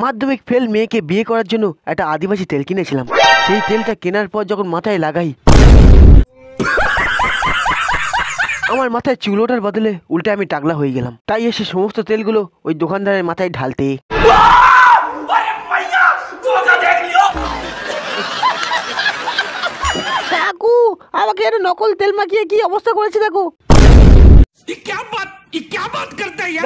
মাধ্যমিক ফেল মেয়েকে বিয়ে করার জন্য একটা আদিবাসী তেল কিনেছিলাম। সেই তেলটা কেনার পর যখন মাথায় লাগাই, আমার মাথায় চুল ওঠার বদলে উল্টে আমি টাকলা হয়ে গেলাম। তাই এসে সমস্ত তেলগুলো ওই দোকানদারের মাথায় ঢালতে। কাকু, আমাকে একটা নকল তেল মাখিয়ে কি অবস্থা করেছে দেখো।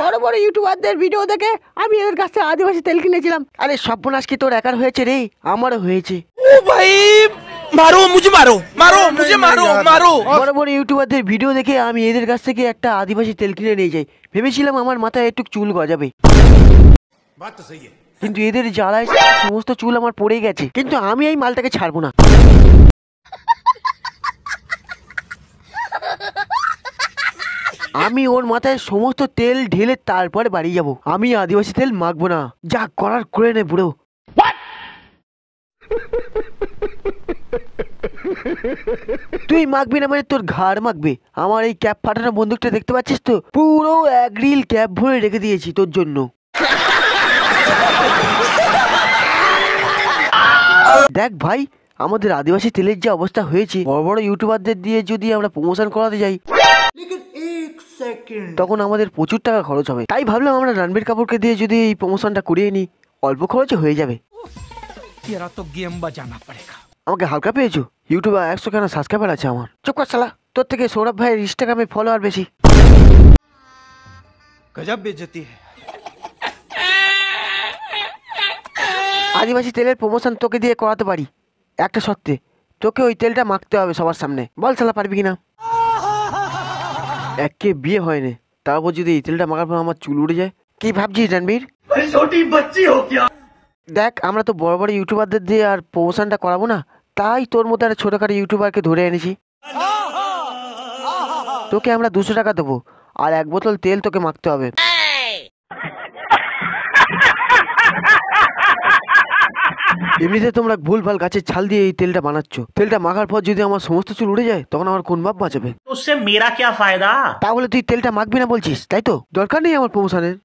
বড় বড় ইউটিউবারদের ভিডিও দেখে আমি এদের কাছ থেকে আদিবাসী তেল কিনেছিলাম। আরে সর্বনাশ কি তোর একার হয়েছে রে? আমারও হয়েছে। ও ভাই মারো মুঝে, মারো মারো মুঝে, মারো মারো। বড় বড় ইউটিউবারদের ভিডিও দেখে আমি এদের কাছ থেকে একটা আদিবাসী তেল কিনে নিয়ে যাই। ভেবেছিলাম আমার মাথায় একটু চুল গজাবে, কিন্তু এদের জ্বালায় সমস্ত চুল আমার পড়ে গেছে। কিন্তু আমি এই মালটাকে ছাড়বো না। আমি ওর মাথায় সমস্ত তেল ঢেলে তারপরে বাড়ি যাব। আমি আদিবাসী তেল মাখবো না, যা করার করে নে বুড়ো। তুই মাখবি না মানে তোর ঘাড় মাখবে। আমার এই ক্যাপ ফাটানো বন্দুকটা দেখতে পাচ্ছিস তো? পুরো এক রিল ক্যাপ ভরে রেখে দিয়েছি তোর জন্য। দেখ ভাই, আমাদের আদিবাসী তেলের যে অবস্থা হয়েছে, বড় বড় ইউটিউবারদের দিয়ে যদি আমরা প্রমোশন করাতে যাই তখন আমাদের প্রচুর টাকা খরচ হবে। তাই ভাবলাম আমরা রণবীর কাপুরকে দিয়ে যদি এই প্রমোশনটা করিয়ে নিই, অল্প খরচে হয়ে যাবে। আমাকে হালকা পেয়েছো? ইউটিউবে 100 কেন সাবস্ক্রাইবার আছে আমার। চুপ কর শালা, তোর থেকে সৌরভ ভাইয়ের ইনস্টাগ্রামে ফলোয়ার বেশি। গজব বেইজ্জতি। আদিবাসী তেলের প্রমোশন তোকে দিয়ে করাতে পারি, একটা শর্তে। তোকে ওই তেলটা মাখতে হবে সবার সামনে। বল শালা পারবি কিনা? একে বিয়ে হয়নি, তারপর যদি এই তেলটা মাখার পর আমার চুল উড়ে যায়, কি ভাবছিস রণবীর? দেখ, আমরা তো বড় বড় ইউটিউবারদের দিয়ে আর প্রমোশনটা করাবো না, তাই তোর মতো একটা ছোটখাটো ইউটিউবারকে ধরে এনেছি। তোকে আমরা 200 টাকা দেবো আর 1 বোতল তেল তোকে মাখতে হবে। এমনিতে তোমরা ভুলভাল গাছের ছাল দিয়ে এই তেলটা বানাচ্ছ। তেলটা মাখার পর যদি আমার সমস্ত চুল উড়ে যায় তখন আমার কোন বাপ বাঁচাবে? उससे मेरा क्या फायदा? তাহলে তুই তেলটা মাখবি না বলছিস, তাই তো? দরকার নেই আমার প্রমোশনের।